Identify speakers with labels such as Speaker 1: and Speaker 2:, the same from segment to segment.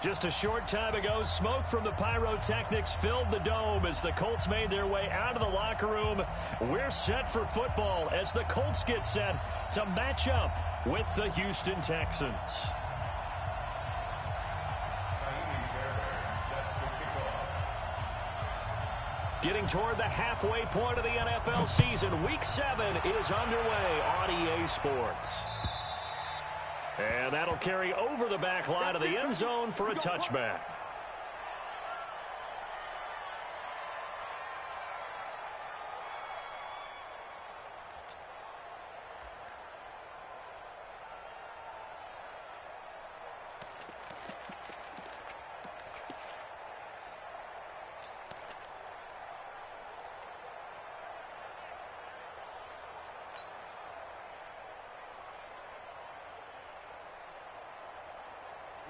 Speaker 1: Just a short time ago, smoke from the pyrotechnics filled the dome as the Colts made their way out of the locker room. We're set for football as the Colts get set to match up with the Houston Texans. Getting toward the halfway point of the NFL season, Week 7 is underway on EA Sports. And that'll carry over the back line of the end zone for a touchback.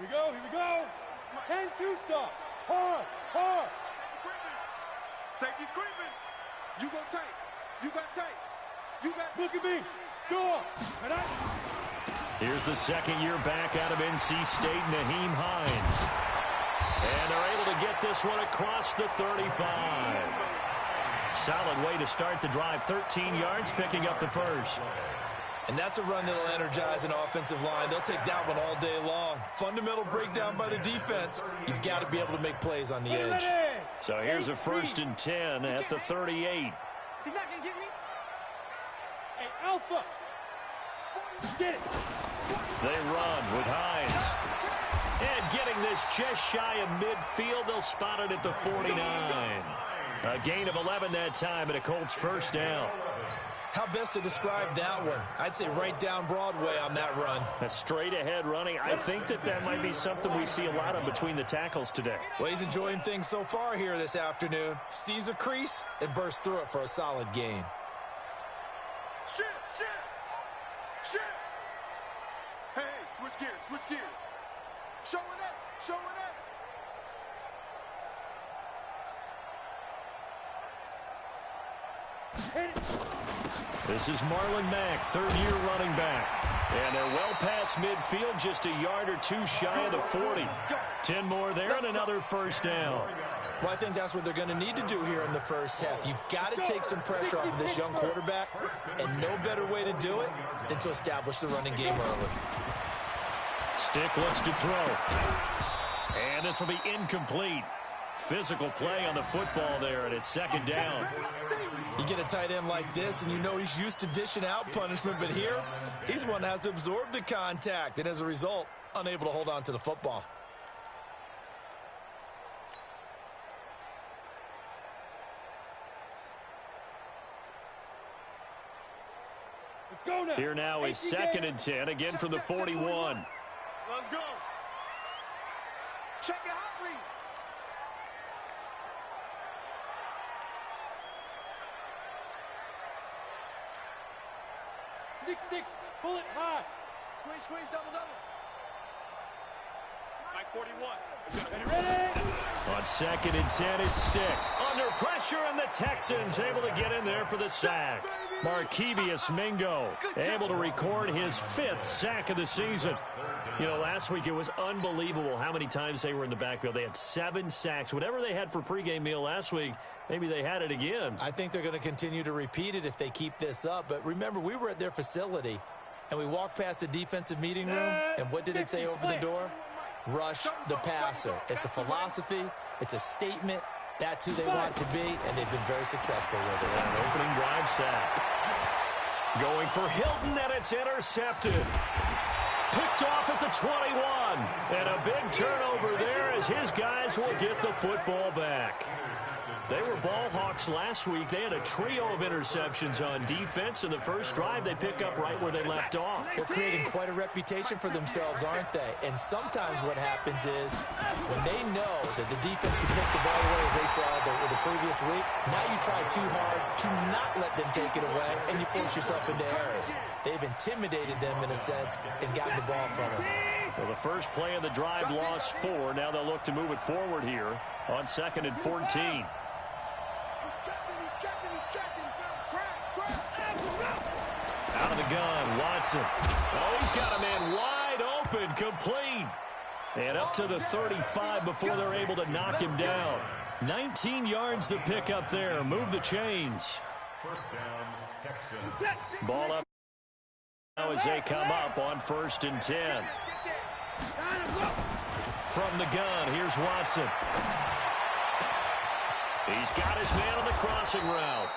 Speaker 2: Here we go. 10-2 stop. Hard. Safety's creeping. You go tight. You got tight. You got, look at me. Go on.
Speaker 1: Here's the second-year back out of NC State, Nyheim Hines. And they're able to get this one across the 35. Solid way to start the drive. 13 yards, picking up the first.
Speaker 3: And that's a run that'll energize an offensive line. They'll take that one all day long. Fundamental breakdown by the defense. You've got to be able to make plays on the edge.
Speaker 1: So here's a 1st and 10 at the 38.
Speaker 2: He's not going to get me. Hey, Alpha. Get it.
Speaker 1: They run with Hines. And getting this just shy of midfield, they'll spot it at the 49. A gain of 11 that time and a Colts first down.
Speaker 3: How best to describe that one? I'd say right down Broadway on that run.
Speaker 1: That's straight ahead running. I think that might be something we see a lot of between the tackles today.
Speaker 3: Well, he's enjoying things so far here this afternoon. Sees a crease and bursts through it for a solid gain.
Speaker 2: Shit. Hey, switch gears. Show it up. Hit it.
Speaker 1: This is Marlon Mack, third-year running back. And they're well past midfield, just a yard or two shy of the 40. 10 more there and another first down.
Speaker 3: Well, I think that's what they're going to need to do here in the first half. You've got to take some pressure off of this young quarterback, and no better way to do it than to establish the running game early.
Speaker 1: Stick looks to throw. And this will be incomplete. Physical play on the football there, and it's second down.
Speaker 3: You get a tight end like this, and you know he's used to dishing out punishment, but here, he's the one that has to absorb the contact, and as a result, unable to hold on to the football.
Speaker 2: Let's go now.
Speaker 1: Here now is 2nd and 10, again from the 41.
Speaker 2: Let's go. Check it out, read. 6-6, pull it high. Squeeze, double. Mike 41. Ready?
Speaker 1: On 2nd and 10, it's Stick. Under pressure, and the Texans able to get in there for the sack. Markevius Mingo able to record his 5th sack of the season. You know, last week it was unbelievable how many times they were in the backfield. They had 7 sacks. Whatever they had for pregame meal last week, maybe they had it again.
Speaker 3: I think they're going to continue to repeat it if they keep this up. But remember, we were at their facility, and we walked past the defensive meeting room, and what did it say over the door? Rush the passer. It's a philosophy. It's a statement. That's who they want to be, and they've been very successful with it.
Speaker 1: An opening drive sack. Going for Hilton, and it's intercepted. Picked off at the 21. And a big turnover there as his guys will get the football back. They were ball hawks last week. They had a trio of interceptions on defense. In the first drive, they pick up right where they left off.
Speaker 3: They're creating quite a reputation for themselves, aren't they? And sometimes what happens is when they know that the defense can take the ball away, as they saw the previous week, now you try too hard to not let them take it away, and you force yourself into errors. They've intimidated them in a sense and gotten the ball from them.
Speaker 1: Well, the first play of the drive lost 4. Now they'll look to move it forward here on 2nd and 14. Out of the gun, Watson. Oh, he's got a man wide open, complete. And up to the 35 before they're able to knock him down. 19 yards the pick up there. Move the chains.
Speaker 2: First down, Texans.
Speaker 1: Ball up now as they come up on 1st and 10. From the gun, here's Watson. He's got his man on the crossing route.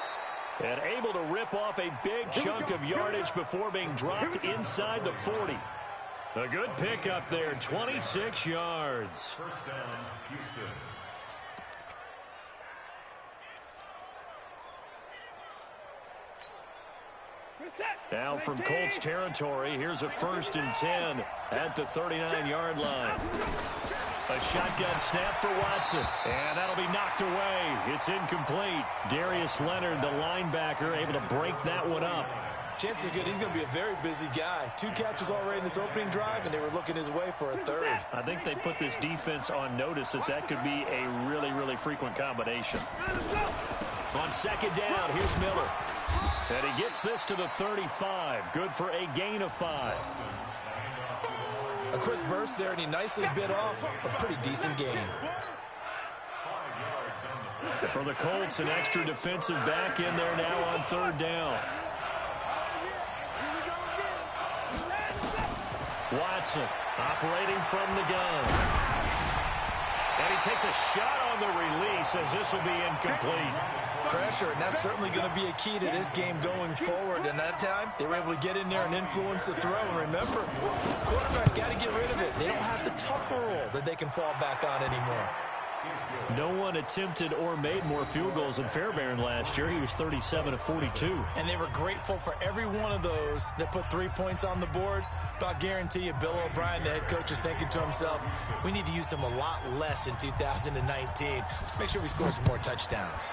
Speaker 1: And able to rip off a big chunk of yardage before being dropped inside the 40. A good pick up there, 26 yards.
Speaker 2: First down, Houston.
Speaker 1: Now from Colts territory, here's a 1st and 10 at the 39-yard line. A shotgun snap for Watson, and that'll be knocked away. It's incomplete. Darius Leonard, the linebacker, able to break that one up.
Speaker 3: Chances are good he's going to be a very busy guy. 2 catches already in this opening drive, and they were looking his way for a 3rd.
Speaker 1: I think they put this defense on notice that could be a really, really frequent combination. On 2nd down, here's Miller. And he gets this to the 35. Good for a gain of 5.
Speaker 3: A quick burst there, and he nicely bit off a pretty decent gain.
Speaker 1: For the Colts, an extra defensive back in there now on 3rd down. Watson operating from the gun. And he takes a shot on the release as this will be incomplete.
Speaker 3: Pressure, and that's certainly going to be a key to this game going forward. And that time, they were able to get in there and influence the throw. And remember, quarterbacks got to get rid of it. They don't have the Tucker rule that they can fall back on anymore.
Speaker 1: No one attempted or made more field goals than Fairbairn last year. He was 37 of 42.
Speaker 3: And they were grateful for every one of those that put 3 points on the board. But I'll guarantee you, Bill O'Brien, the head coach, is thinking to himself, we need to use them a lot less in 2019. Let's make sure we score some more touchdowns.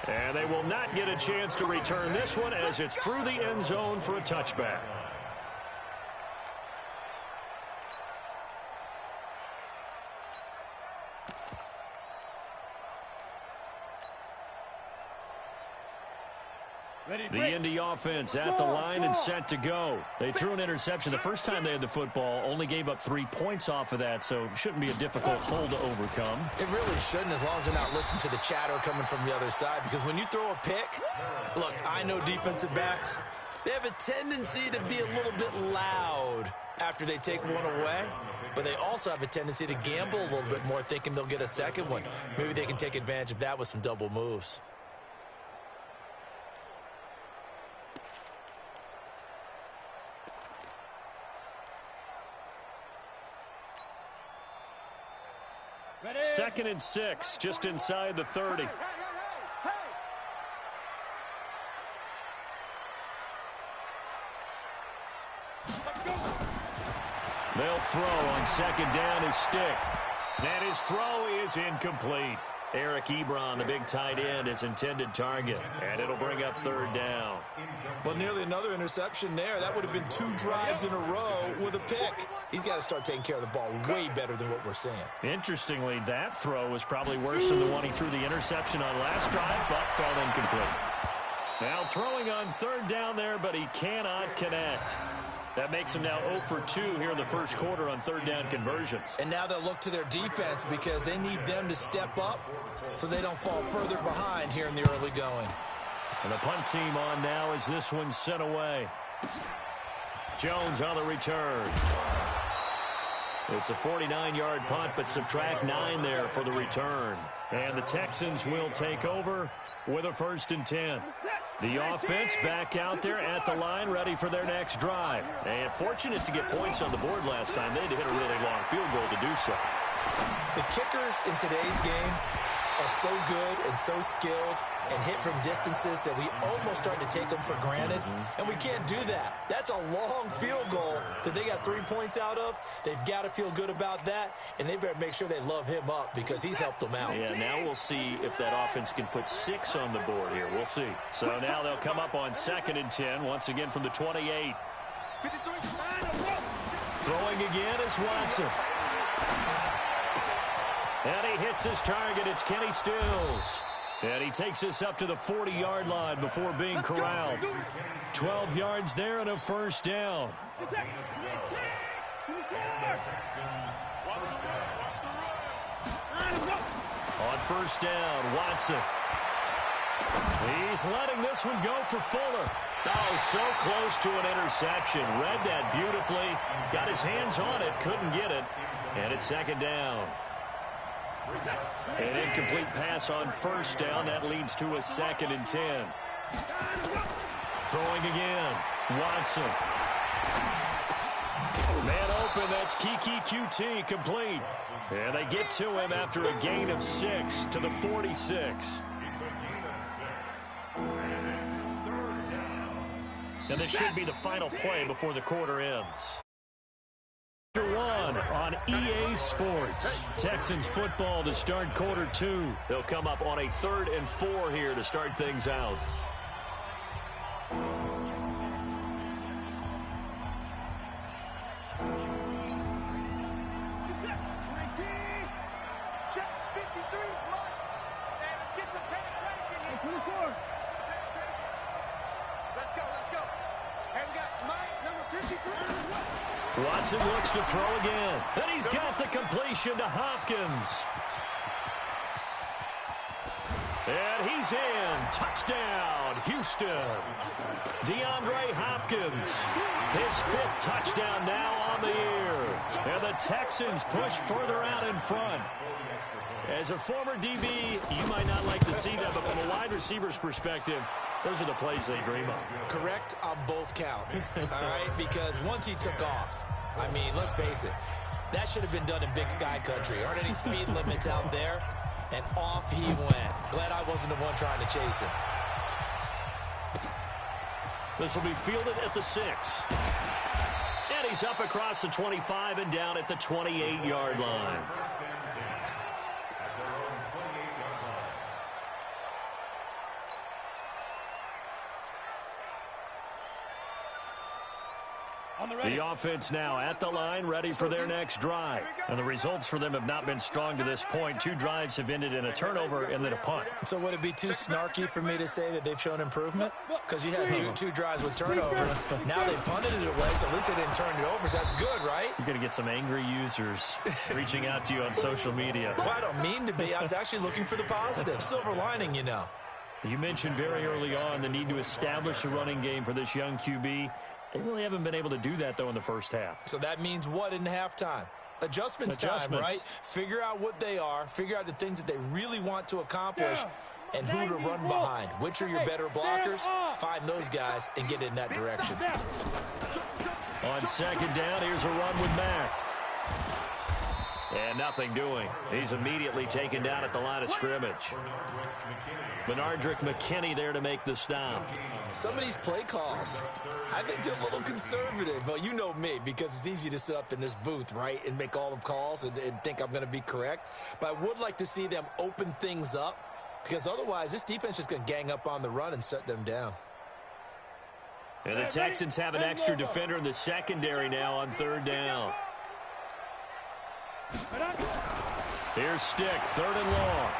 Speaker 1: And they will not get a chance to return this one as it's through the end zone for a touchback. The Indy offense at the line and set to go. They threw an interception the first time they had the football, only gave up 3 points off of that, so shouldn't be a difficult hole to overcome.
Speaker 3: It really shouldn't, as long as they're not listening to the chatter coming from the other side, because when you throw a pick, look, I know defensive backs, they have a tendency to be a little bit loud after they take one away, but they also have a tendency to gamble a little bit more, thinking they'll get a second one. Maybe they can take advantage of that with some double moves.
Speaker 2: Ready?
Speaker 1: 2nd and 6, just inside the 30. They'll throw on 2nd down his stick. And his throw is incomplete. Eric Ebron, the big tight end, his intended target. And it'll bring up 3rd down.
Speaker 3: Well, nearly another interception there. That would have been 2 drives in a row with a pick. He's got to start taking care of the ball way better than what we're seeing.
Speaker 1: Interestingly, that throw was probably worse than the one he threw the interception on last drive, but fell incomplete. Now throwing on 3rd down there, but he cannot connect. That makes him now 0 for 2 here in the first quarter on 3rd down conversions.
Speaker 3: And now they'll look to their defense because they need them to step up so they don't fall further behind here in the early going.
Speaker 1: And the punt team on now as this one's sent away. Jones on the return. It's a 49-yard punt, but subtract 9 there for the return. And the Texans will take over with a 1st and 10. The offense back out there at the line, ready for their next drive. And fortunate to get points on the board last time. They had to hit a really long field goal to do so.
Speaker 3: The kickers in today's game are so good and so skilled and hit from distances that we almost start to take them for granted, and we can't do that. That's a long field goal that they got 3 points out of. They've got to feel good about that, and they better make sure they love him up because he's helped them out.
Speaker 1: Yeah, now we'll see if that offense can put 6 on the board here. We'll see. So now they'll come up on 2nd and 10, once again from the 28. Throwing again is Watson. And he hits his target. It's Kenny Stills. And he takes this up to the 40-yard line before being corralled. 12 yards there and a first down. On first down, Watson. He's letting this one go for Fuller. Oh, so close to an interception. Read that beautifully. Got his hands on it, couldn't get it. And it's second down. An incomplete pass on first down. That leads to a 2nd and 10. Throwing again. Watson. Man open. That's Kiki QT complete. And they get to him after a gain of 6 to the 46. And this should be the final play before the quarter ends. One on EA Sports. Texans football to start quarter 2. They'll come up on a 3rd and 4 here to start things out. Watson looks to throw again. And he's got the completion to Hopkins. And he's in. Touchdown, Houston. DeAndre Hopkins. His 5th touchdown now on the year. And the Texans push further out in front. As a former DB, you might not like to see that, but from a wide receiver's perspective, those are the plays they dream of.
Speaker 3: Correct on both counts, all right? Because once he took off, I mean, let's face it, that should have been done in Big Sky country. Aren't any speed limits out there? And off he went. Glad I wasn't the one trying to chase him.
Speaker 1: This will be fielded at the 6. And he's up across the 25 and down at the 28-yard line. The offense now at the line, ready for their next drive. And the results for them have not been strong to this point. 2 drives have ended in a turnover and then a punt.
Speaker 3: So would it be too snarky for me to say that they've shown improvement? Because you had two drives with turnover. Now they've punted it away, so at least they didn't turn it over. So that's good, right?
Speaker 1: You're going to get some angry users reaching out to you on social media.
Speaker 3: Well, I don't mean to be. I was actually looking for the positive. Silver lining, you know.
Speaker 1: You mentioned very early on the need to establish a running game for this young QB. They really haven't been able to do that, though, in the first half.
Speaker 3: So that means what in halftime? Adjustments time, right? Figure out what they are. Figure out the things that they really want to accomplish and who to run behind. Which are your better blockers? Find those guys and get in that direction.
Speaker 1: On second down, here's a run with Mack. And nothing doing. He's immediately taken down at the line of scrimmage. Benardrick McKinney there to make the stop.
Speaker 3: Some of these play calls, I think they're a little conservative. But you know me, because it's easy to sit up in this booth, right, and make all the calls and think I'm going to be correct. But I would like to see them open things up, because otherwise this defense is going to gang up on the run and shut them down.
Speaker 1: And the Texans have an extra defender in the secondary now on 3rd down. Here's Stick, 3rd and long.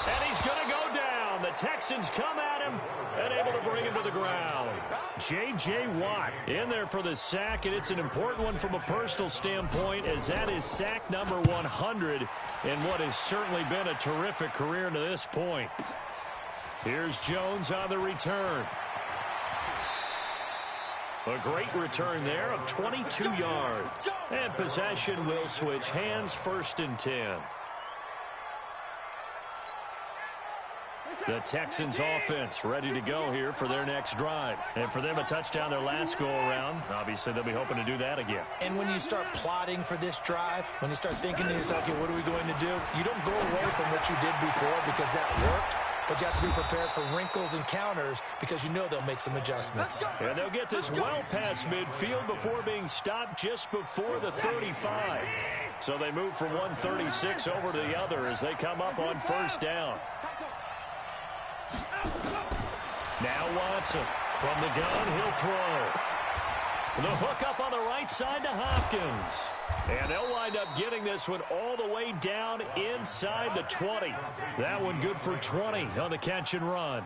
Speaker 1: And he's going to go down. The Texans come at him and able to bring him to the ground. J.J. Watt in there for the sack, and it's an important one from a personal standpoint, as that is sack number 100 in what has certainly been a terrific career to this point. Here's Jones on the return. A great return there of 22 yards. And possession will switch hands, 1st and 10. The Texans offense ready to go here for their next drive. And for them, a touchdown their last go-around. Obviously, they'll be hoping to do that again.
Speaker 3: And when you start plotting for this drive, when you start thinking to yourself, okay, what are we going to do? You don't go away from what you did before because that worked. But you have to be prepared for wrinkles and counters because you know they'll make some adjustments.
Speaker 1: And they'll get this well past midfield before being stopped just before the 35. So they move from 136 over to the other as they come up on 1st down. Now Watson from the gun, he'll throw. The hook up on the right side to Hopkins. And they'll wind up getting this one all the way down inside the 20. That one good for 20 on the catch and run.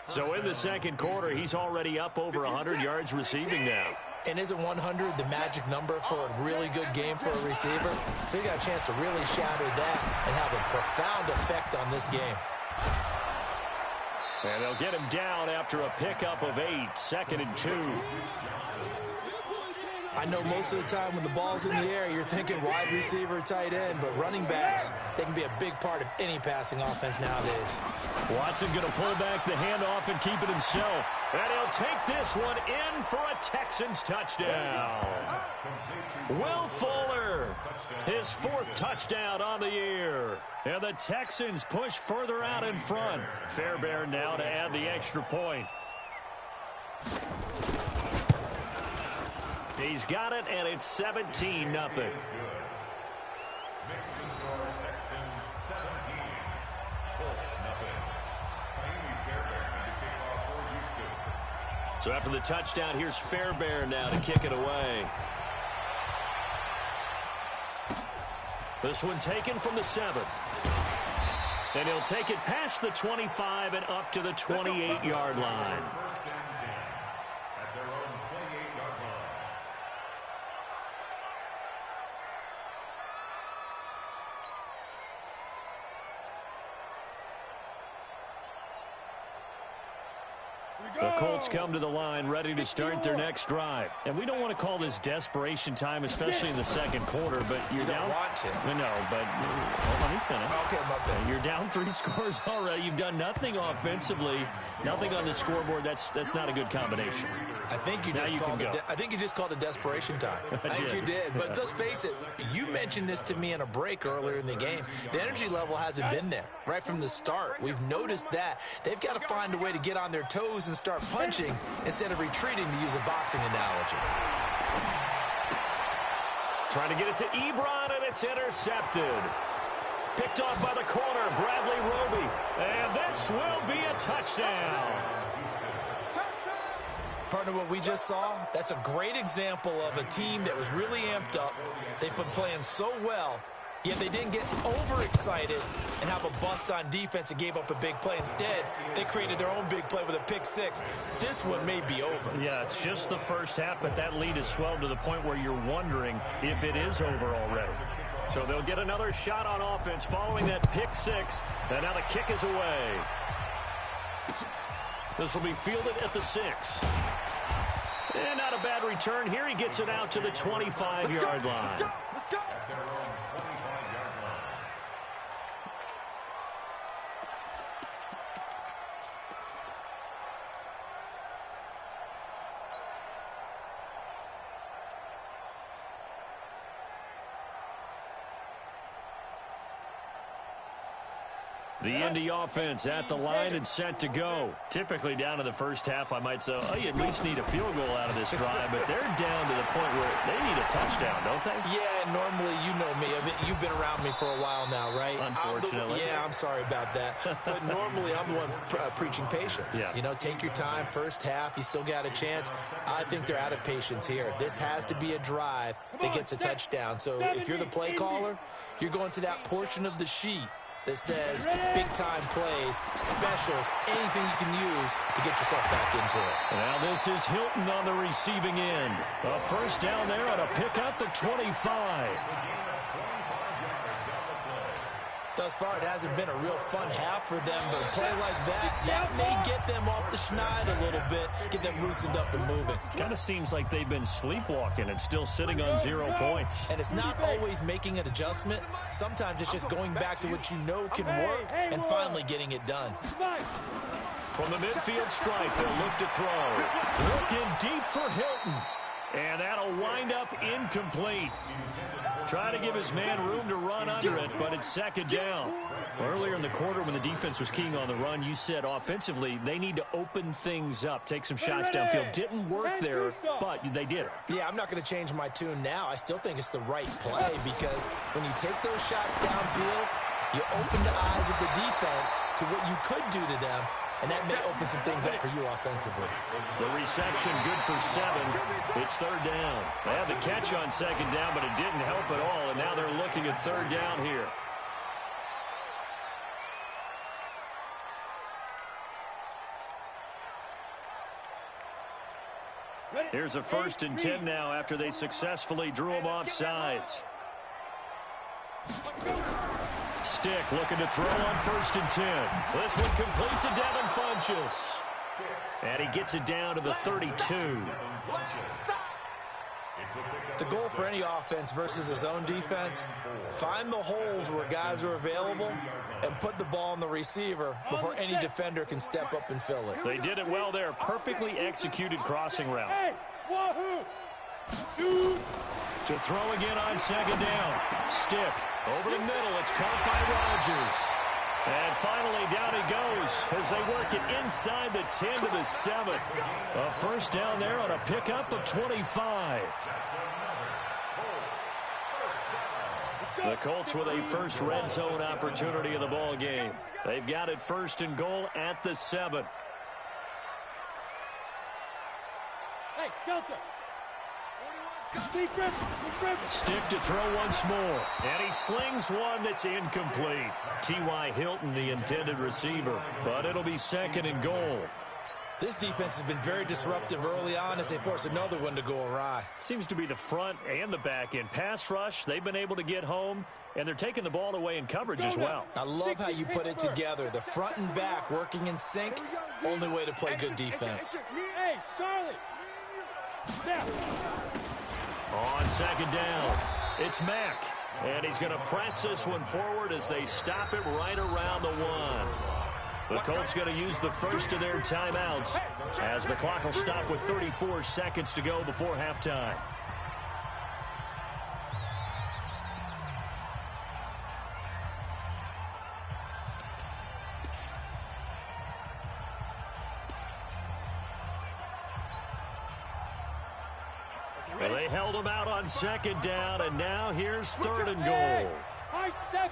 Speaker 1: So in the second quarter, he's already up over 100 yards receiving now.
Speaker 3: And isn't 100 the magic number for a really good game for a receiver? So he got a chance to really shatter that and have a profound effect on this game.
Speaker 1: And they'll get him down after a pickup of 8, 2nd and 2.
Speaker 3: I know most of the time when the ball's in the air, you're thinking wide receiver, tight end, but running backs, they can be a big part of any passing offense nowadays.
Speaker 1: Watson going to pull back the handoff and keep it himself. And he'll take this one in for a Texans touchdown. Will Fuller, his 4th touchdown on the year. And the Texans push further out in front. Fairbairn now to add the extra point. He's got it, and it's 17-0. So after the touchdown, here's Fairbairn now to kick it away. This one taken from the 7. And he'll take it past the 25 and up to the 28-yard line. The Colts come to the line ready to start their next drive. And we don't want to call this desperation time, especially in the second quarter, but you're down.
Speaker 3: You don't want to.
Speaker 1: No, but let me finish.
Speaker 3: Okay, my bad.
Speaker 1: You're down 3 scores already. You've done nothing offensively, nothing on the scoreboard. That's not a good combination.
Speaker 3: I think you just called it desperation time. I think you did. But let's face it, you mentioned this to me in a break earlier in the game. The energy level hasn't been there right from the start. We've noticed that. They've got to find a way to get on their toes and start punching instead of retreating, to use a boxing analogy.
Speaker 1: Trying to get it to Ebron, and it's intercepted. Picked off by the corner, Bradley Roby. And this will be a touchdown.
Speaker 3: Partner, what we just saw, that's a great example of a team that was really amped up. They've been playing so well, yet they didn't get overexcited and have a bust on defense and gave up a big play. Instead, they created their own big play with a pick 6. This one may be over.
Speaker 1: Yeah, it's just the first half, but that lead has swelled to the point where you're wondering if it is over already. So they'll get another shot on offense following that pick 6, and now the kick is away. This will be fielded at the 6. And not a bad return here. He gets it out to the 25-yard line. The Indy offense at the line and set to go. Typically down to the first half, I might say, oh, you at least need a field goal out of this drive, but they're down to the point where they need a touchdown, don't they?
Speaker 3: Yeah, normally, you know me. You've been around me for a while now, right?
Speaker 1: Unfortunately.
Speaker 3: I'm sorry about that. But normally, I'm the one preaching patience.
Speaker 1: Yeah.
Speaker 3: You know, take your time. First half, you still got a chance. I think they're out of patience here. This has to be a drive that gets a touchdown. So if you're the play caller, you're going to that portion of the sheet that says big-time plays, specials, anything you can use to get yourself back into it.
Speaker 1: Now this is Hilton on the receiving end. A first down there on a pickup at 25.
Speaker 3: Thus far, it hasn't been a real fun half for them, but a play like that may get them off the schneid a little bit, get them loosened up and moving.
Speaker 1: Kind of seems like they've been sleepwalking and still sitting on 0 points.
Speaker 3: And it's not always making an adjustment. Sometimes it's just going back to what you know can work and finally getting it done.
Speaker 1: From the midfield stripe, they'll look to throw. Looking deep for Hilton. And that'll wind up incomplete. Try to give his man room to run under it, but it's second down. Earlier in the quarter when the defense was keying on the run, you said offensively they need to open things up, take some shots downfield. Didn't work there, but they did it.
Speaker 3: Yeah, I'm not going to change my tune now. I still think it's the right play because when you take those shots downfield, you open the eyes of the defense to what you could do to them, and that may open some things up for you offensively.
Speaker 1: The reception good for 7. It's third down. They had the catch on second down, but it didn't help at all, and now they're looking at third down here. Here's a 1st and 10 now after they successfully drew him off sides. Stick looking to throw on 1st and 10. This one complete to Devin Funchess. And he gets it down to the 32.
Speaker 3: The goal for any offense versus his own defense, find the holes where guys are available and put the ball on the receiver before any defender can step up and fill it.
Speaker 1: They did it well there. Perfectly executed crossing route. To throw again on second down. Stick over the middle. It's caught by Rodgers. And finally down he goes as they work it inside the 10 to the 7. A first down there on a pickup of 25. The Colts with a first red zone opportunity in the ball game. They've got it 1st and goal at the 7.
Speaker 2: Hey, Delta.
Speaker 1: Stick to throw once more. And he slings one that's incomplete. T.Y. Hilton, the intended receiver. But it'll be 2nd and goal.
Speaker 3: This defense has been very disruptive early on as they force another one to go awry.
Speaker 1: Seems to be the front and the back end. Pass rush, they've been able to get home, and they're taking the ball away in coverage as well.
Speaker 3: I love how you put it together. The front and back working in sync, only way to play good defense.
Speaker 2: Hey, Charlie.
Speaker 1: On second down, it's Mack. And he's going to press this one forward as they stop it right around the 1. The Colts going to use the first of their timeouts as the clock will stop with 34 seconds to go before halftime. Well, they held him out on second down, and now here's 3rd and goal.
Speaker 2: High 7.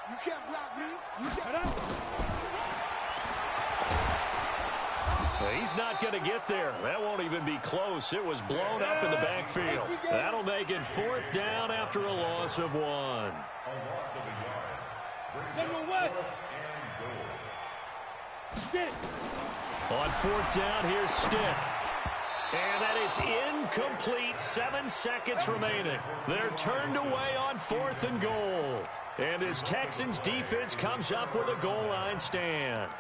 Speaker 2: You can't block me. You can't.
Speaker 1: He's not going to get there. That won't even be close. It was blown up in the backfield. That'll make it 4th down after a loss of 1. On 4th down, here's Stick. And that is incomplete. 7 seconds remaining. They're turned away on 4th and goal. And this Texans defense comes up with a goal line stand.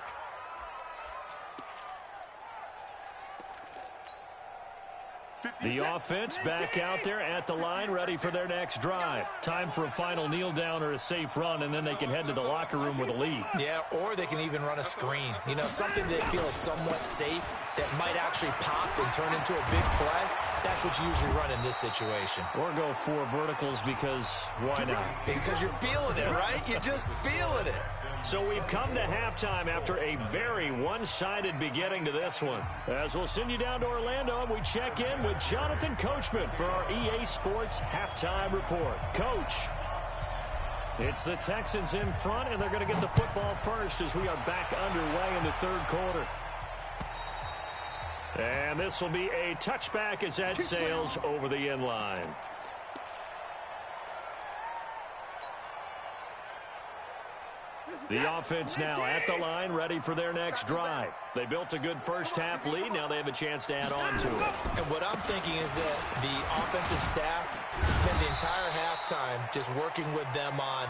Speaker 1: The offense back out there at the line, ready for their next drive. Time for a final kneel down or a safe run, and then they can head to the locker room with a lead.
Speaker 3: Yeah, or they can even run a screen. You know, something that feels somewhat safe that might actually pop and turn into a big play. That's what you usually run in this situation.
Speaker 1: Or go 4 verticals because why not?
Speaker 3: Because you're feeling it, right? You're just feeling it.
Speaker 1: So we've come to halftime after a very one-sided beginning to this one. As we'll send you down to Orlando, and we check in with Jonathan Coachman for our EA Sports Halftime Report. Coach, it's the Texans in front, and they're going to get the football first as we are back underway in the 3rd quarter. And this will be a touchback as that sails over the end line. The offense now at the line, ready for their next drive. They built a good first-half lead. Now they have a chance to add on to it.
Speaker 3: And what I'm thinking is that the offensive staff spend the entire halftime just working with them on,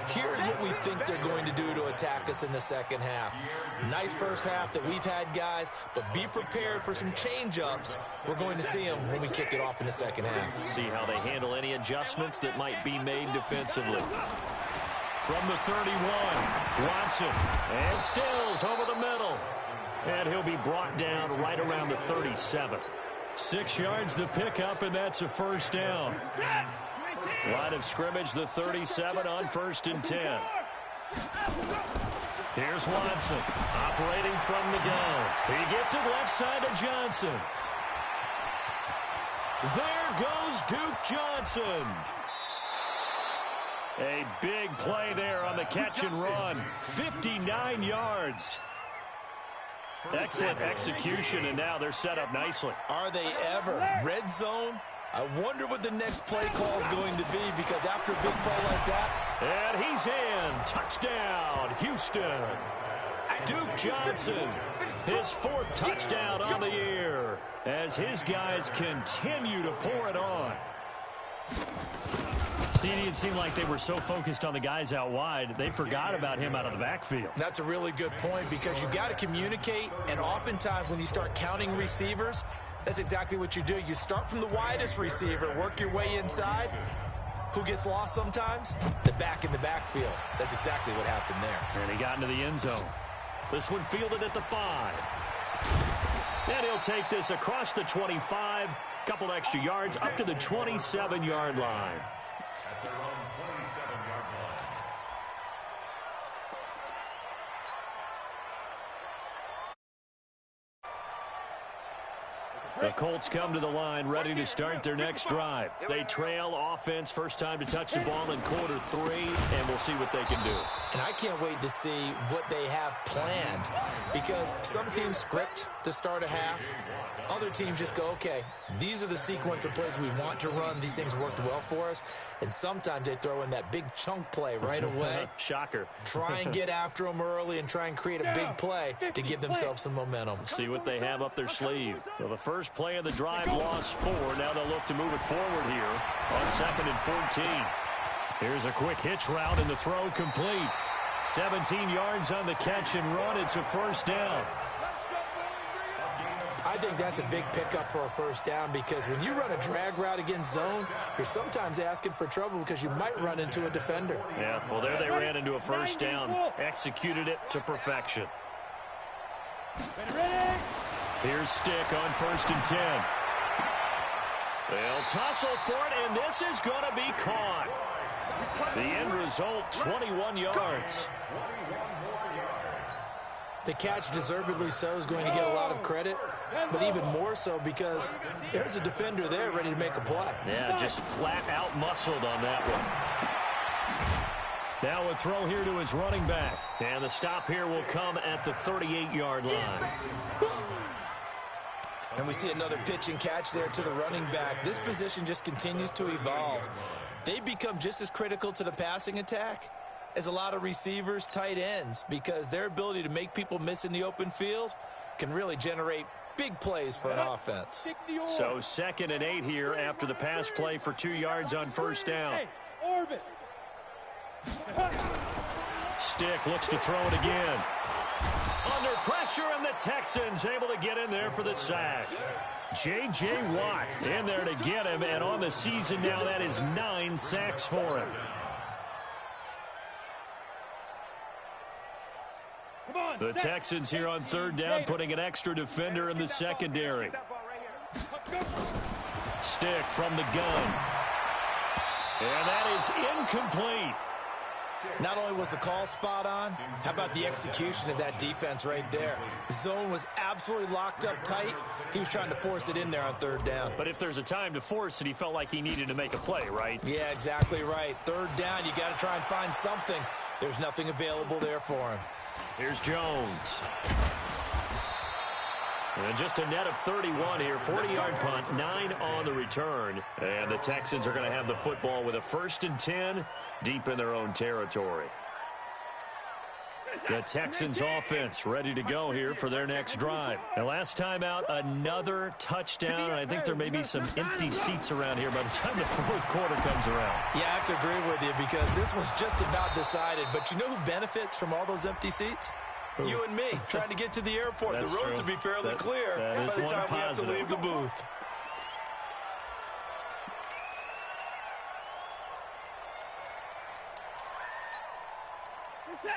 Speaker 3: here's what we think they're going to do to attack us in the second half. Nice first half that we've had, guys, but be prepared for some change-ups. We're going to see them when we kick it off in the second half.
Speaker 1: See how they handle any adjustments that might be made defensively. From the 31, Watson, and Stills over the middle. And he'll be brought down right around the 37. 6 yards the pickup, and that's a first down. Line of scrimmage, the 37 on 1st and 10. Here's Watson, operating from the gun. He gets it left side to Johnson. There goes Duke Johnson. A big play there on the catch and run. 59 yards. Excellent execution, and now they're set up nicely.
Speaker 3: Are they ever? Red zone? I wonder what the next play call is going to be, because after a big play like that.
Speaker 1: And he's in. Touchdown, Houston. Duke Johnson, his 4th touchdown on the year, as his guys continue to pour it on. CD, it seemed like they were so focused on the guys out wide, they forgot about him out of the backfield.
Speaker 3: That's a really good point, because you've got to communicate, and oftentimes when you start counting receivers, that's exactly what you do. You start from the widest receiver, work your way inside. Who gets lost sometimes? The back in the backfield. That's exactly what happened there.
Speaker 1: And he got into the end zone. This one fielded at the 5. And he'll take this across the 25, couple extra yards up to the 27-yard line.
Speaker 2: At their own 27-yard line.
Speaker 1: The Colts come to the line ready to start their next drive. They trail offense, first time to touch the ball in quarter 3, and we'll see what they can do.
Speaker 3: And I can't wait to see what they have planned, because some teams script to start a half. Other teams just go, okay, these are the sequence of plays we want to run. These things worked well for us. And sometimes they throw in that big chunk play right away.
Speaker 1: Shocker.
Speaker 3: Try and get after them early and try and create a big play to give themselves some momentum.
Speaker 1: See what they have up their sleeve. So the first play of the drive lost 4. Now they'll look to move it forward here on 2nd and 14. Here's a quick hitch route, and the throw complete. 17 yards on the catch and run. It's a first down.
Speaker 3: I think that's a big pickup for a first down, because when you run a drag route against zone, you're sometimes asking for trouble because you might run into a defender.
Speaker 1: Yeah, well, there they ran into a first down. Executed it to perfection. Here's Stick on 1st and 10. They'll tussle for it, and this is going to be caught. The end result, 21 yards.
Speaker 3: The catch, deservedly so, is going to get a lot of credit, but even more so because there's a defender there ready to make a play.
Speaker 1: Yeah, just flat out muscled on that one. Now a throw here to his running back. And the stop here will come at the 38-yard line.
Speaker 3: And we see another pitch and catch there to the running back. This position just continues to evolve. They become just as critical to the passing attack as a lot of receivers, tight ends, because their ability to make people miss in the open field can really generate big plays for an offense.
Speaker 1: So 2nd and 8 here after the pass play for 2 yards on first down. Stick looks to throw it again. Under pressure, and the Texans able to get in there for the sack. J.J. Watt in there to get him, and on the season now, that is 9 sacks for him. The Texans here on 3rd down, putting an extra defender in the secondary. Stick from the gun. And that is incomplete.
Speaker 3: Not only was the call spot on, how about the execution of that defense right there? The zone was absolutely locked up tight. He was trying to force it in there on 3rd down.
Speaker 1: But if there's a time to force it, he felt like he needed to make a play, right?
Speaker 3: Yeah, exactly right. 3rd down, you got to try and find something. There's nothing available there for him.
Speaker 1: Here's Jones. And just a net of 31 here. 40-yard punt, 9 on the return. And the Texans are going to have the football with a 1st and 10 deep in their own territory. The Texans offense ready to go here for their next drive. And last time out, another touchdown. I think there may be some empty seats around here by the time the 4th quarter comes around.
Speaker 3: Yeah, I have to agree with you, because this was just about decided. But you know who benefits from all those empty seats? Who? You and me, trying to get to the airport.
Speaker 1: That's
Speaker 3: the roads
Speaker 1: true.
Speaker 3: will be fairly clear
Speaker 1: by
Speaker 3: the time we have to leave the booth.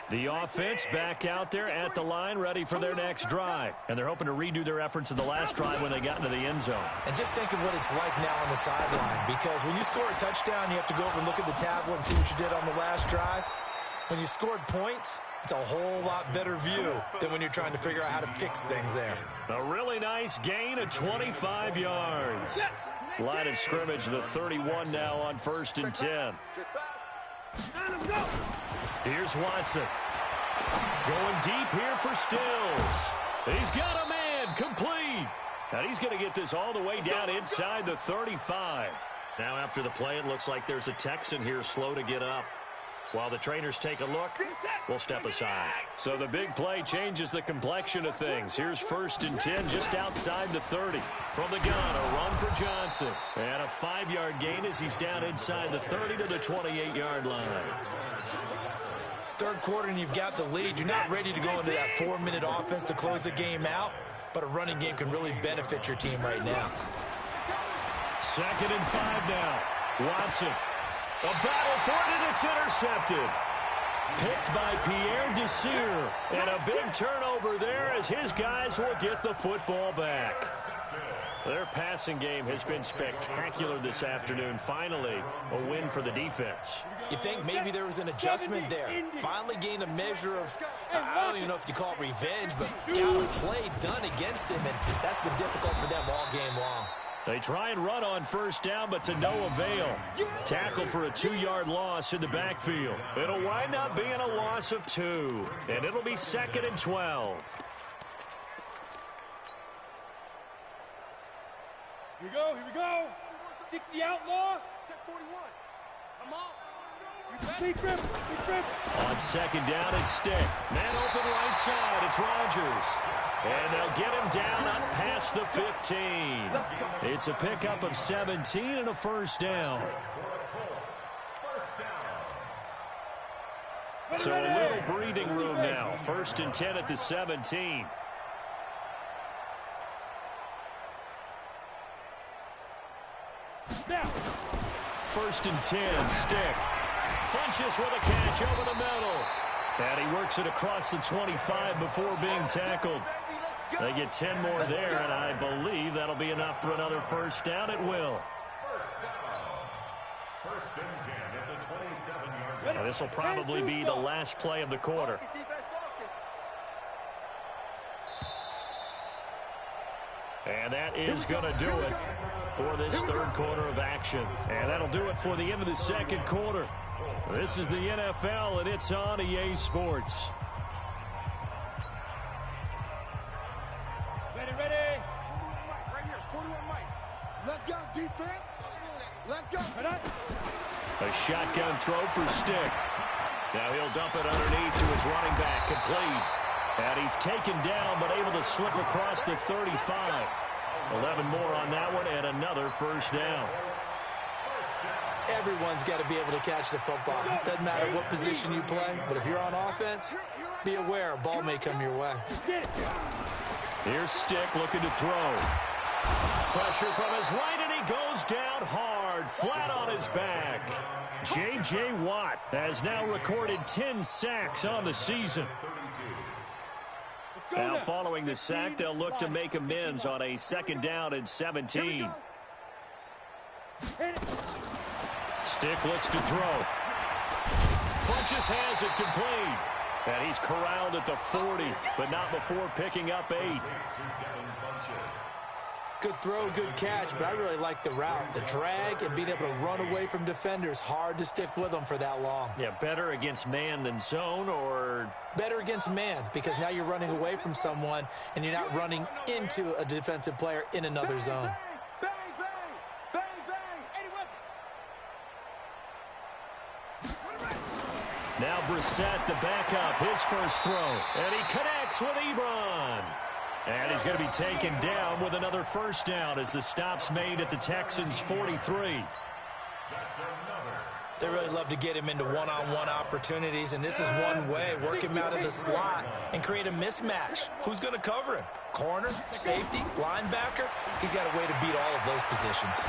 Speaker 1: The offense back out there at the line, ready for their next drive. And they're hoping to redo their efforts in the last drive when they got into the end zone.
Speaker 3: And just think of what it's like now on the sideline, because when you score a touchdown, you have to go over and look at the tablet and see what you did on the last drive. When you scored points, it's a whole lot better view than when you're trying to figure out how to fix things there.
Speaker 1: A really nice gain of 25 yards. Line of scrimmage, the 31 now on 1st and 10. Here's Watson. Going deep here for Stills. He's got a man, complete. And he's going to get this all the way down inside the 35. Now after the play, it looks like there's a Texan here slow to get up. While the trainers take a look, we'll step aside. So the big play changes the complexion of things. Here's 1st and 10 just outside the 30. From the gun, a run for Johnson. And a 5-yard gain as he's down inside the 30 to the 28-yard line.
Speaker 3: Third quarter and you've got the lead. You're not ready to go into that 4-minute offense to close the game out, but a running game can really benefit your team right now.
Speaker 1: 2nd and 5 now. Watson. A battle for it, and it's intercepted. Picked by Pierre Desir. And a big turnover there as his guys will get the football back. Their passing game has been spectacular this afternoon. Finally, a win for the defense.
Speaker 3: You think maybe there was an adjustment there. Finally gained a measure of, I don't even know if you call it revenge, but got a play done against him, and that's been difficult for them all game long.
Speaker 1: They try and run on 1st down, but to no avail. Tackle for a 2-yard loss in the backfield. It'll wind up being a loss of 2, and it'll be 2nd and 12.
Speaker 2: Here we go. 60 outlaw. Check 41. Come on. Big grip.
Speaker 1: On 2nd down, it's Stick. Man open right side, it's Rodgers. And they'll get him down up past the 15. It's a pickup of 17 and a 1st down. So a little breathing room now. 1st and 10 at the 17.
Speaker 2: Now.
Speaker 1: 1st and 10, Stick. Funches with a catch over the middle. And he works it across the 25 before being tackled. They get 10 more there, and I believe that'll be enough for another 1st down. It will.
Speaker 4: 1st and 10 at the 27-yard line.
Speaker 1: And this will probably be the last play of the quarter. And that is going to do it for this 3rd quarter of action. And that'll do it for the end of the 2nd quarter. This is the NFL, and it's on EA Sports.
Speaker 2: Ready. Right here, 41 Mike. Let's go, defense. Let's go.
Speaker 1: A shotgun throw for Stick. Now he'll dump it underneath to his running back, complete. And he's taken down, but able to slip across the 35. 11 more on that one, and another 1st down.
Speaker 3: Everyone's got to be able to catch the football. Doesn't matter what position you play, but if you're on offense, be aware a ball may come your way.
Speaker 1: Here's Stick looking to throw. Pressure from his right, and he goes down hard, flat on his back. J.J. Watt has now recorded 10 sacks on the season. Now following the sack, they'll look to make amends on a 2nd down and 17. Stick looks to throw. Funches has it complete. And he's corralled at the 40, but not before picking up 8.
Speaker 3: Good throw, good catch, but I really like the route. The drag and being able to run away from defenders. Hard to stick with them for that long.
Speaker 1: Yeah, better against man than zone, or?
Speaker 3: Better against man, because now you're running away from someone and you're not running into a defensive player in another zone.
Speaker 1: Now Brissett, the backup, his 1st throw. And he connects with Ebron. And he's going to be taken down with another 1st down as the stop's made at the Texans' 43.
Speaker 3: They really love to get him into one-on-one opportunities, and this is one way. Work him out of the slot and create a mismatch. Who's going to cover him? Corner, safety, linebacker? He's got a way to beat all of those positions.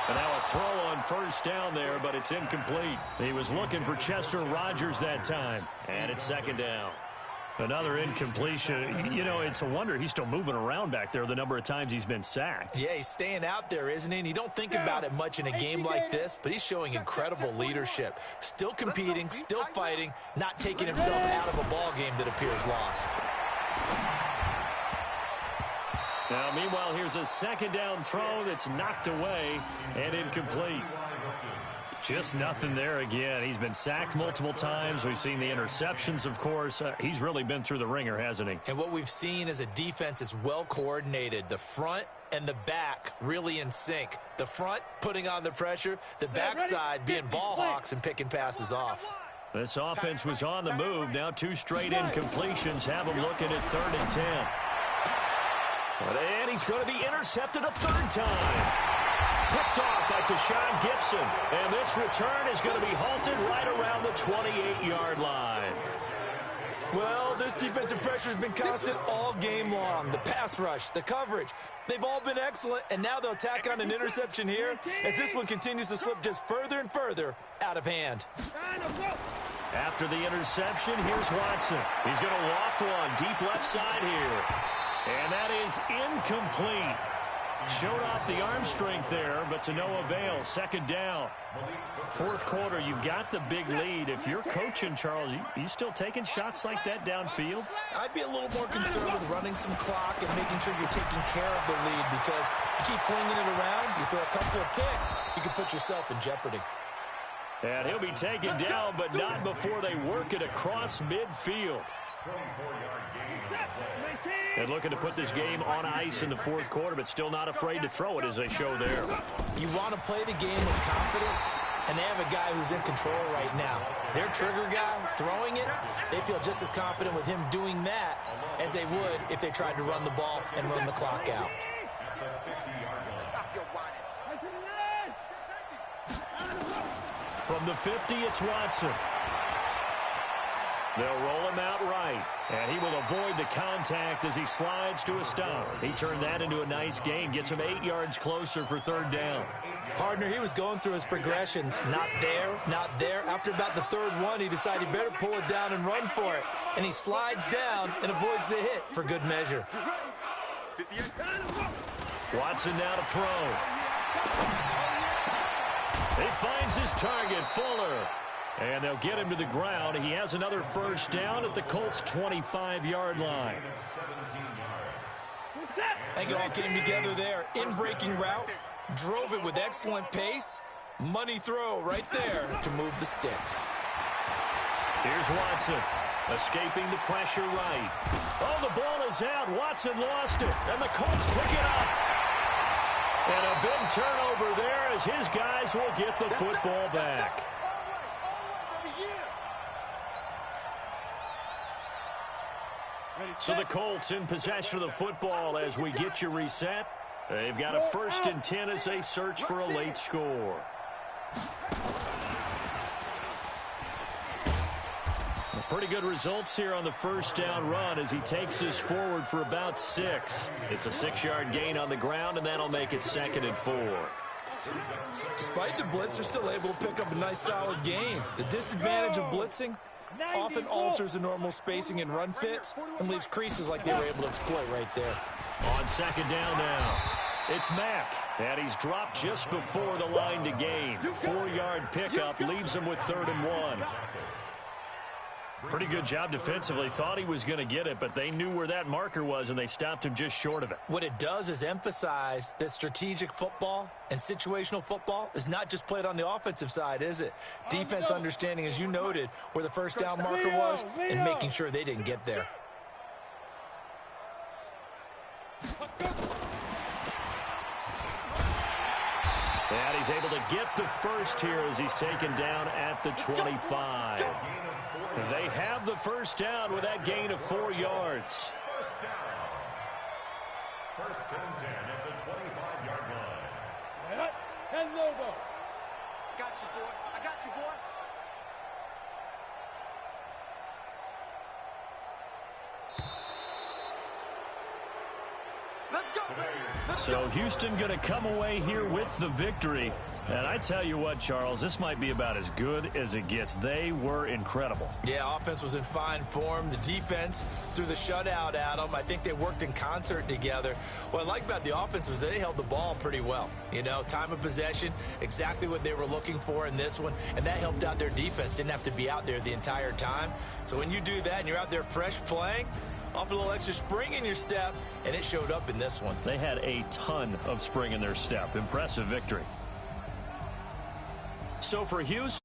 Speaker 1: And now a throw on 1st down there, but it's incomplete. He was looking for Chester Rogers that time, and it's 2nd down. Another incompletion. You know, it's a wonder he's still moving around back there the number of times he's been sacked.
Speaker 3: Yeah, he's staying out there, isn't he? And you don't think about it much in a game like this, but he's showing incredible leadership. Still competing, still fighting, not taking himself out of a ball game that appears lost.
Speaker 1: Now, meanwhile, here's a 2nd down throw that's knocked away and incomplete. Just nothing there again. He's been sacked multiple times. We've seen the interceptions, of course. He's really been through the ringer, hasn't he?
Speaker 3: And what we've seen is a defense that's well coordinated. The front and the back really in sync. The front putting on the pressure, the backside being ball hawks and picking passes off.
Speaker 1: This offense was on the move. Now 2 straight incompletions have him looking at 3rd and 10. And he's going to be intercepted a 3rd time. Picked off by Deshaun Gibson. And this return is going to be halted right around the 28-yard line.
Speaker 3: Well, this defensive pressure has been constant all game long. The pass rush, the coverage, they've all been excellent. And now they'll tack on an interception here as this one continues to slip just further and further out of hand.
Speaker 1: After the interception, here's Watson. He's going to loft one deep left side here. And that is incomplete. Showed off the arm strength there, but to no avail. 2nd down. 4th quarter, you've got the big lead. If you're coaching, Charles, you still taking shots like that downfield?
Speaker 3: I'd be a little more concerned with running some clock and making sure you're taking care of the lead, because you keep flinging it around, you throw a couple of picks, you can put yourself in jeopardy.
Speaker 1: And he'll be taken down, but not before they work it across midfield. And looking to put this game on ice in the 4th quarter, but still not afraid to throw it as they show there.
Speaker 3: You want to play the game with confidence, and they have a guy who's in control right now. Their trigger guy throwing it, they feel just as confident with him doing that as they would if they tried to run the ball and run the clock out.
Speaker 1: From the 50, it's Watson. They'll roll him out right, and he will avoid the contact as he slides to a stop. He turned that into a nice gain, gets him 8 yards closer for 3rd down.
Speaker 3: Partner, he was going through his progressions. Not there, not there. After about the 3rd one, he decided he better pull it down and run for it. And he slides down and avoids the hit for good measure.
Speaker 1: Watson now to throw. He finds his target, Fuller. And they'll get him to the ground. He has another 1st down at the Colts' 25-yard line.
Speaker 3: I think it all came together there. In-breaking route, drove it with excellent pace. Money throw right there to move the sticks.
Speaker 1: Here's Watson, escaping the pressure right. Oh, the ball is out. Watson lost it, and the Colts pick it up. And a big turnover there as his guys will get the football back. So the Colts in possession of the football as we get you reset. They've got a 1st and 10 as they search for a late score. Pretty good results here on the 1st down run as he takes us forward for about 6. It's a 6-yard gain on the ground, and that'll make it 2nd and 4.
Speaker 3: Despite the blitz, they're still able to pick up a nice solid gain. The disadvantage of blitzing often alters the normal spacing and run fits and leaves creases like they were able to exploit right there.
Speaker 1: On 2nd down now, it's Mack, and he's dropped just before the line to gain. 4-yard pickup leaves him with 3rd and 1. Pretty good job defensively. Thought he was going to get it, but they knew where that marker was, and they stopped him just short of it.
Speaker 3: What it does is emphasize that strategic football and situational football is not just played on the offensive side, is it? Defense understanding, as you noted, where the 1st down marker was and making sure they didn't get there.
Speaker 1: And he's able to get the 1st here as he's taken down at the 25. They have the 1st down with that gain of 4 yards.
Speaker 4: 1st and 10 at the 25-yard line.
Speaker 2: 10 logo. Got you, boy. I got you, boy. Let's go.
Speaker 1: So Houston going to come away here with the victory. And I tell you what, Charles, this might be about as good as it gets. They were incredible.
Speaker 3: Yeah, offense was in fine form. The defense threw the shutout at them. I think they worked in concert together. What I like about the offense was they held the ball pretty well. You know, time of possession, exactly what they were looking for in this one. And that helped out their defense. Didn't have to be out there the entire time. So when you do that and you're out there fresh playing, off a little extra spring in your step, and it showed up in this one.
Speaker 1: They had a ton of spring in their step. Impressive victory. So for Houston.